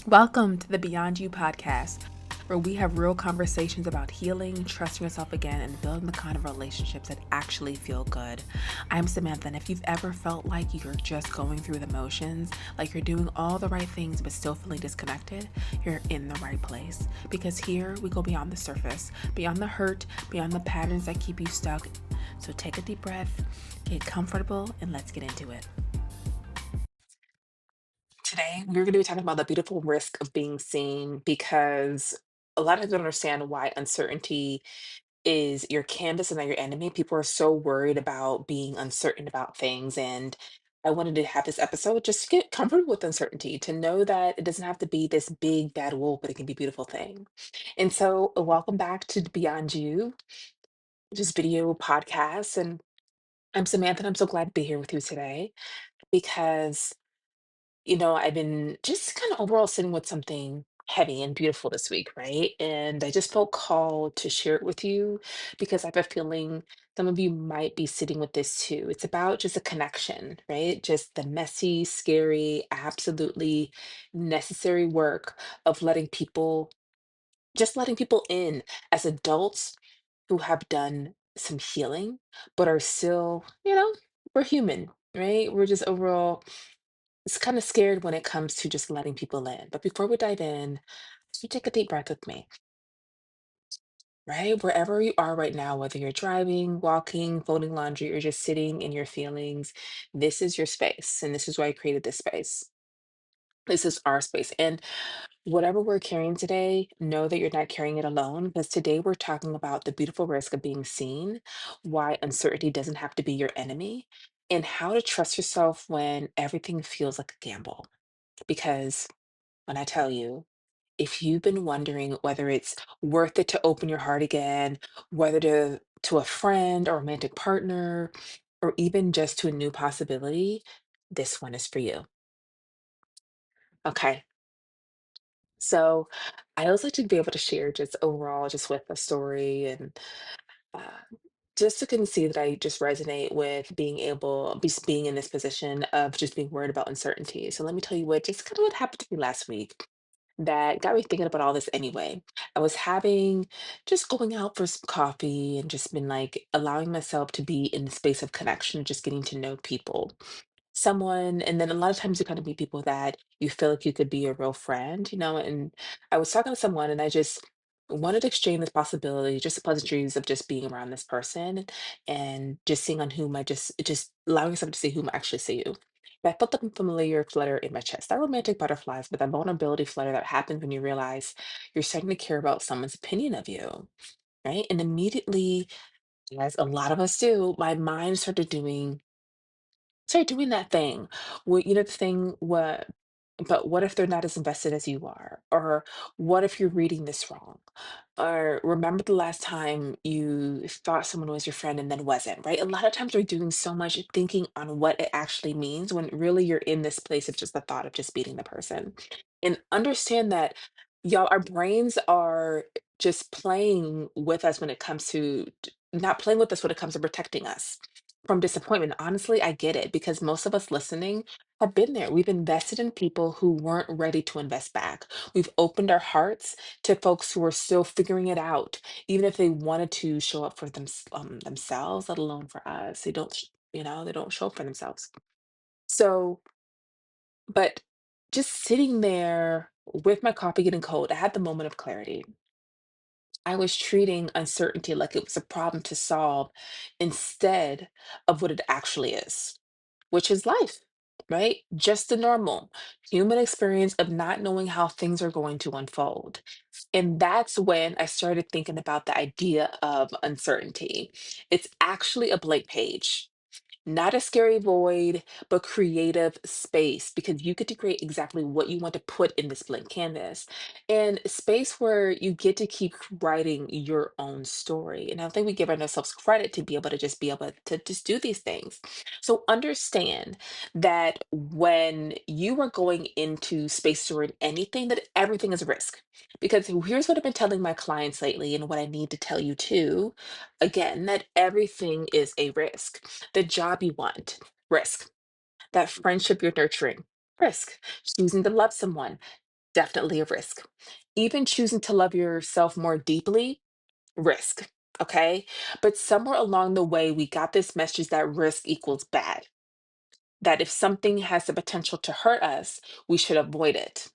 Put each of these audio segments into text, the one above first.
Welcome to the Beyond You podcast, where we have real conversations about healing, trusting yourself again, and building the kind of relationships that actually feel good. I'm Samantha, and if you've ever felt like you're just going through the motions, like you're doing all the right things but still feeling disconnected, you're in the right place. Because here we go beyond the surface, beyond the hurt, beyond the patterns that keep you stuck. So take a deep breath, get comfortable, and let's get into it. Today, we're going to be talking about the beautiful risk of being seen because a lot of people don't understand why uncertainty is your canvas and not your enemy. People are so worried about being uncertain about things. And I wanted to have this episode just to get comfortable with uncertainty, to know that it doesn't have to be this big bad wolf, but it can be a beautiful thing. And so, welcome back to Beyond You, just video podcast. And I'm Samantha, and I'm so glad to be here with you today because I've been just kind of overall sitting with something heavy and beautiful this week, right? And I just felt called to share it with you because I have a feeling some of you might be sitting with this too. It's about just a connection, right? Just the messy, scary, absolutely necessary work of letting people in as adults who have done some healing, but are still, we're human, right? We're just overall it's kind of scared when it comes to just letting people in. But before we dive in, you take a deep breath with me, right? Wherever you are right now, whether you're driving, walking, folding laundry, or just sitting in your feelings, this is your space. And this is why I created this space. This is our space. And whatever we're carrying today, know that you're not carrying it alone because today we're talking about the beautiful risk of being seen, why uncertainty doesn't have to be your enemy, and how to trust yourself when everything feels like a gamble. Because when I tell you, if you've been wondering whether it's worth it to open your heart again, whether to a friend or romantic partner, or even just to a new possibility, this one is for you. Okay. So I always like to be able to share just overall, just with a story and uh, just so can see that I just resonate with being in this position of just being worried about uncertainty. So let me tell you just kind of what happened to me last week that got me thinking about all this anyway. I was just going out for some coffee and just been like allowing myself to be in the space of connection, just getting to know people. And then a lot of times you kind of meet people that you feel like you could be a real friend, and I was talking to someone and I just wanted to exchange this possibility, just the pleasantries of just being around this person and just seeing on whom just allowing yourself to see whom actually see you. I felt the familiar flutter in my chest, not romantic butterflies, but that vulnerability flutter that happens when you realize you're starting to care about someone's opinion of you, right? And immediately, as a lot of us do, my mind started doing that thing the thing what but what if they're not as invested as you are? Or what if you're reading this wrong? Or remember the last time you thought someone was your friend and then wasn't, right? A lot of times we're doing so much thinking on what it actually means when really you're in this place of just the thought of just beating the person. And understand that, y'all, our brains are just playing with us when it comes to not playing with us when it comes to protecting us from disappointment. Honestly, I get it because most of us listening have been there. We've invested in people who weren't ready to invest back. We've opened our hearts to folks who are still figuring it out, even if they wanted to show up for themselves, let alone for us. They don't show up for themselves. So, but just sitting there with my coffee getting cold, I had the moment of clarity. I was treating uncertainty like it was a problem to solve instead of what it actually is, which is life, right? Just the normal human experience of not knowing how things are going to unfold. And that's when I started thinking about the idea of uncertainty. It's actually a blank page. Not a scary void, but creative space because you get to create exactly what you want to put in this blank canvas and space where you get to keep writing your own story. And I think we give ourselves credit to be able to just be able to just do these things. So understand that when you are going into space or in anything, that everything is a risk. Because here's what I've been telling my clients lately, and what I need to tell you too again, that everything is a risk. The job you want, risk. That friendship you're nurturing, risk. Choosing to love someone, Definitely a risk. Even choosing to love yourself more deeply, risk. Okay. But somewhere along the way, we got this message that risk equals bad, that if something has the potential to hurt us, we should avoid it.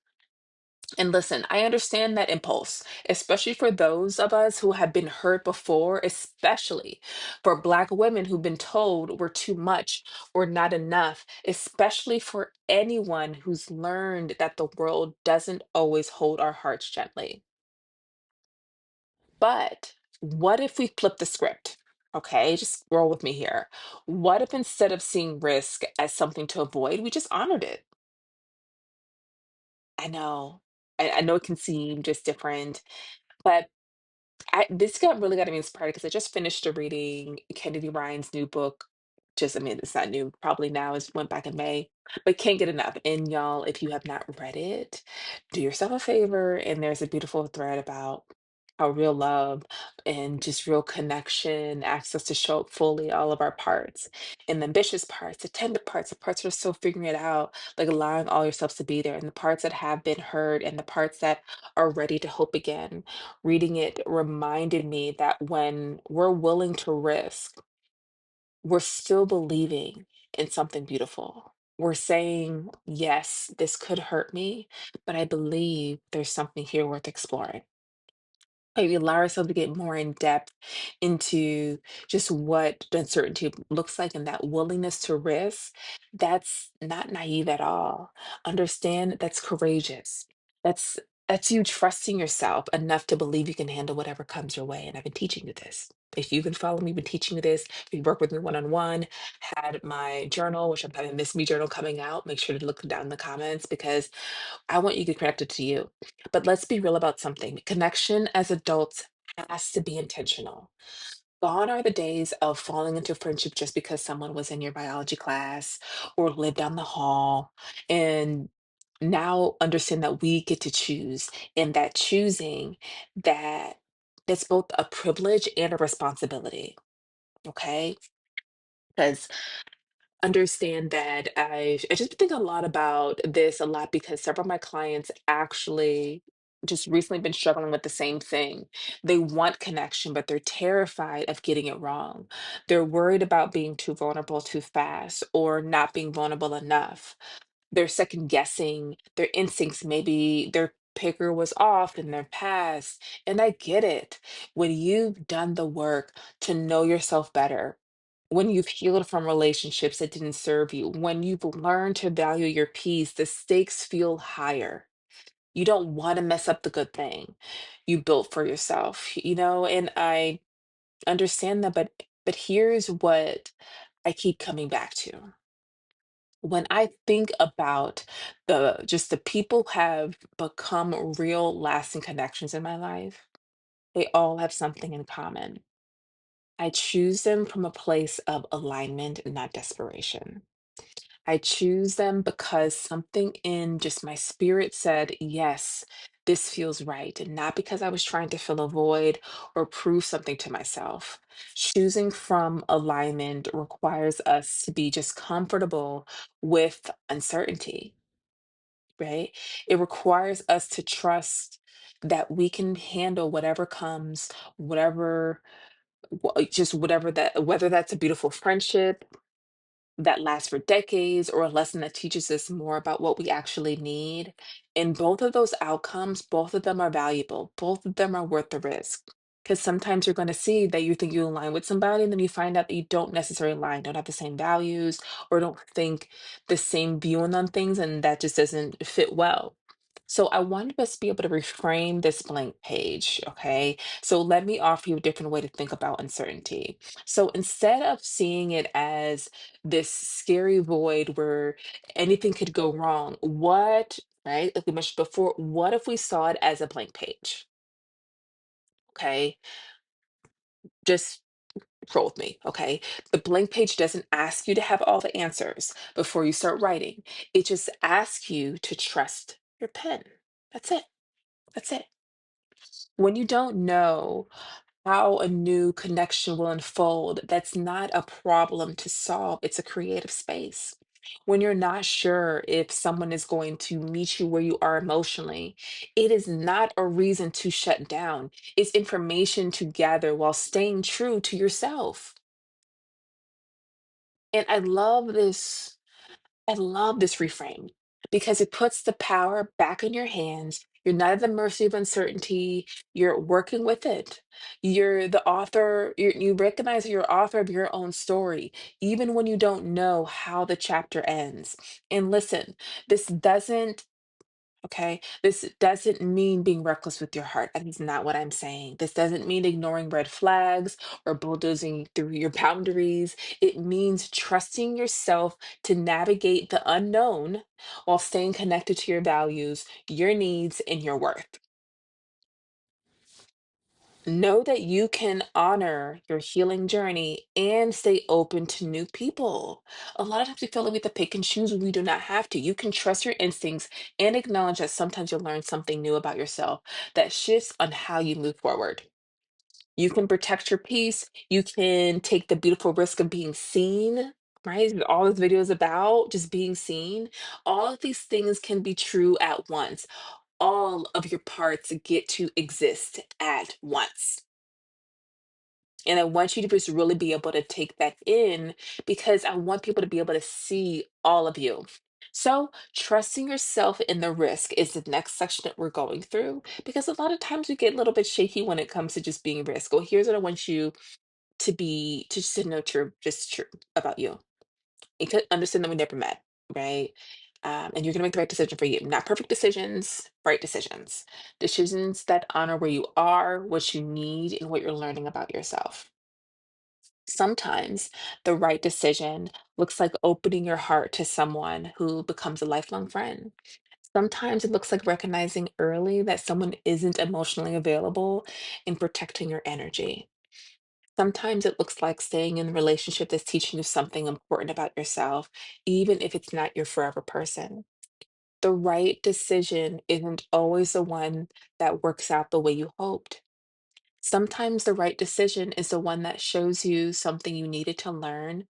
And listen, I understand that impulse, especially for those of us who have been hurt before, especially for Black women who've been told we're too much or not enough, especially for anyone who's learned that the world doesn't always hold our hearts gently. But what if we flip the script? Okay, just roll with me here. What if instead of seeing risk as something to avoid, we just honored it? I know. I know it can seem just different, but this got me inspired because I just finished reading Kennedy Ryan's new book. Just, I mean, it's not new, probably now. It went back in May, but can't get enough. And y'all, if you have not read it, do yourself a favor. And there's a beautiful thread about how real love and just real connection asks us to show up fully all of our parts, and the ambitious parts, the tender parts, the parts that are still figuring it out, like allowing all yourselves to be there, and the parts that have been hurt, and the parts that are ready to hope again. Reading it reminded me that when we're willing to risk, we're still believing in something beautiful. We're saying, yes, this could hurt me, but I believe there's something here worth exploring. Maybe allow ourselves to get more in depth into just what the uncertainty looks like and that willingness to risk. That's not naive at all. Understand that's courageous. That's that's you trusting yourself enough to believe you can handle whatever comes your way. And I've been teaching you this. If you've been following me, been teaching you this, if you work with me one-on-one, had my journal, which I'm having Miss Me journal coming out, make sure to look down in the comments because I want you to get connected to you. But let's be real about something. Connection as adults has to be intentional. Gone are the days of falling into friendship just because someone was in your biology class or lived down the hall. And now understand that we get to choose, and that choosing that that's both a privilege and a responsibility. Okay. Because understand that I just think a lot about this a lot because several of my clients actually just recently been struggling with the same thing. They want connection, but they're terrified of getting it wrong. They're worried about being too vulnerable too fast or not being vulnerable enough. They're second guessing their instincts. Maybe their picker was off in their past. And I get it. When you've done the work to know yourself better, when you've healed from relationships that didn't serve you, when you've learned to value your peace, the stakes feel higher. You don't want to mess up the good thing you built for yourself, and I understand that, but here's what I keep coming back to. When I think about the people who have become real lasting connections in my life, they all have something in common. I choose them from a place of alignment, not desperation. I choose them because something in just my spirit said, yes, this feels right. And not because I was trying to fill a void or prove something to myself. Choosing from alignment requires us to be just comfortable with uncertainty, right? It requires us to trust that we can handle whatever comes, whatever, just whatever that, whether that's a beautiful friendship that lasts for decades or a lesson that teaches us more about what we actually need. In both of those outcomes, both of them are valuable. Both of them are worth the risk. Because sometimes you're going to see that you think you align with somebody, and then you find out that you don't necessarily align, don't have the same values, or don't think the same viewing on things, and that just doesn't fit well. So I wanted us to be able to reframe this blank page. Okay. So let me offer you a different way to think about uncertainty. So instead of seeing it as this scary void where anything could go wrong, right, like we mentioned before, what if we saw it as a blank page? Okay. Just roll with me. Okay. The blank page doesn't ask you to have all the answers before you start writing, it just asks you to trust your pen. That's it. That's it. When you don't know how a new connection will unfold, that's not a problem to solve. It's a creative space. When you're not sure if someone is going to meet you where you are emotionally, it is not a reason to shut down. It's information to gather while staying true to yourself. And I love this reframe because it puts the power back in your hands. You're not at the mercy of uncertainty. You're working with it. You're the author, you recognize you're author of your own story, even when you don't know how the chapter ends. And listen, this doesn't Okay. This doesn't mean being reckless with your heart. That is not what I'm saying. This doesn't mean ignoring red flags or bulldozing through your boundaries. It means trusting yourself to navigate the unknown while staying connected to your values, your needs, and your worth. Know that you can honor your healing journey and stay open to new people. A lot of times we feel like we have to pick and choose when we do not have to. You can trust your instincts and acknowledge that sometimes you'll learn something new about yourself that shifts on how you move forward. You can protect your peace. You can take the beautiful risk of being seen, right? All this video is about just being seen. All of these things can be true at once. All of your parts get to exist at once. And I want you to just really be able to take that in because I want people to be able to see all of you. So, trusting yourself in the risk is the next section that we're going through because a lot of times we get a little bit shaky when it comes to just being risk. Well, here's what I want you to just to know true about you. You could understand that we never met, right? And you're gonna make the right decision for you. Not perfect decisions, right decisions. Decisions that honor where you are, what you need, and what you're learning about yourself. Sometimes the right decision looks like opening your heart to someone who becomes a lifelong friend. Sometimes it looks like recognizing early that someone isn't emotionally available and protecting your energy. Sometimes it looks like staying in a relationship that's teaching you something important about yourself, even if it's not your forever person. The right decision isn't always the one that works out the way you hoped. Sometimes the right decision is the one that shows you something you needed to learn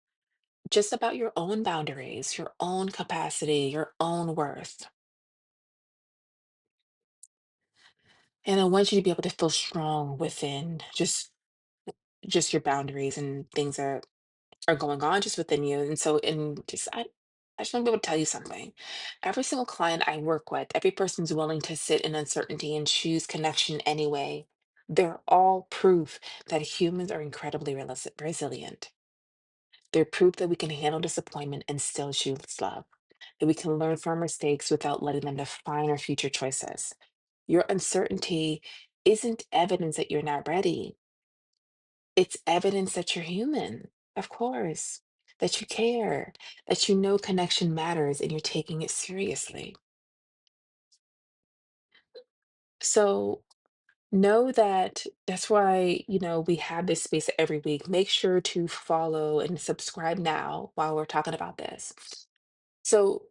just about your own boundaries, your own capacity, your own worth. And I want you to be able to feel strong within just your boundaries and things that are going on just within you. And so and just I just want to be able to tell you something. Every single client I work with, every person's willing to sit in uncertainty and choose connection anyway. They're all proof that humans are incredibly resilient. They're proof that we can handle disappointment and still choose love, that we can learn from our mistakes without letting them define our future choices. Your uncertainty isn't evidence that you're not ready, it's evidence that you're human, of course, that you care, that you know connection matters and you're taking it seriously. So, know that that's why, we have this space every week. Make sure to follow and subscribe now while we're talking about this. So,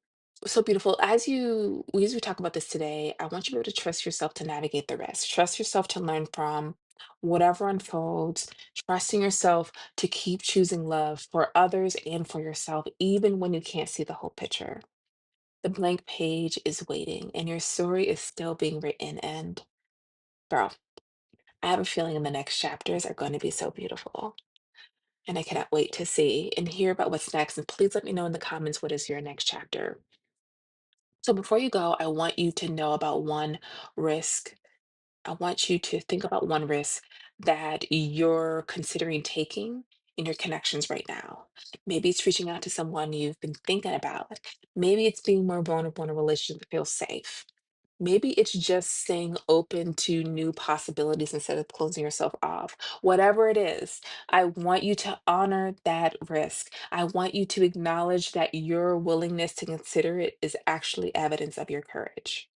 so beautiful. As we talk about this today, I want you to be able to trust yourself to navigate the rest. Trust yourself to learn from whatever unfolds. Trusting yourself to keep choosing love for others and for yourself, even when you can't see the whole picture. The blank page is waiting, and your story is still being written. And girl, I have a feeling the next chapters are going to be so beautiful. And I cannot wait to see and hear about what's next. And please let me know in the comments what is your next chapter. So before you go, I want you to know about one risk. I want you to think about one risk that you're considering taking in your connections right now. Maybe it's reaching out to someone you've been thinking about. Maybe it's being more vulnerable in a relationship that feels safe. Maybe it's just staying open to new possibilities instead of closing yourself off. Whatever it is, I want you to honor that risk. I want you to acknowledge that your willingness to consider it is actually evidence of your courage.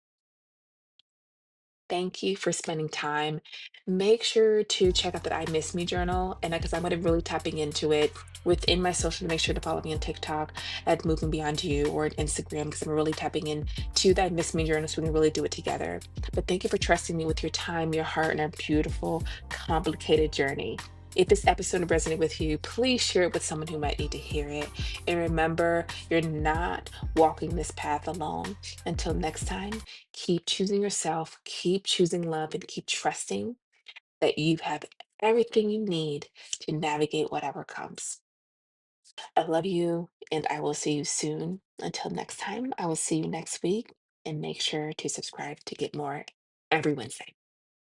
Thank you for spending time. Make sure to check out that I Miss Me journal, and because I'm going to really tapping into it within my social, make sure to follow me on TikTok at Moving Beyond You or on Instagram because I'm really tapping into that Miss Me journal so we can really do it together. But thank you for trusting me with your time, your heart, and our beautiful, complicated journey. If this episode resonated with you, please share it with someone who might need to hear it. And remember, you're not walking this path alone. Until next time, keep choosing yourself, keep choosing love, and keep trusting that you have everything you need to navigate whatever comes. I love you, and I will see you soon. Until next time, I will see you next week, and make sure to subscribe to get more every Wednesday.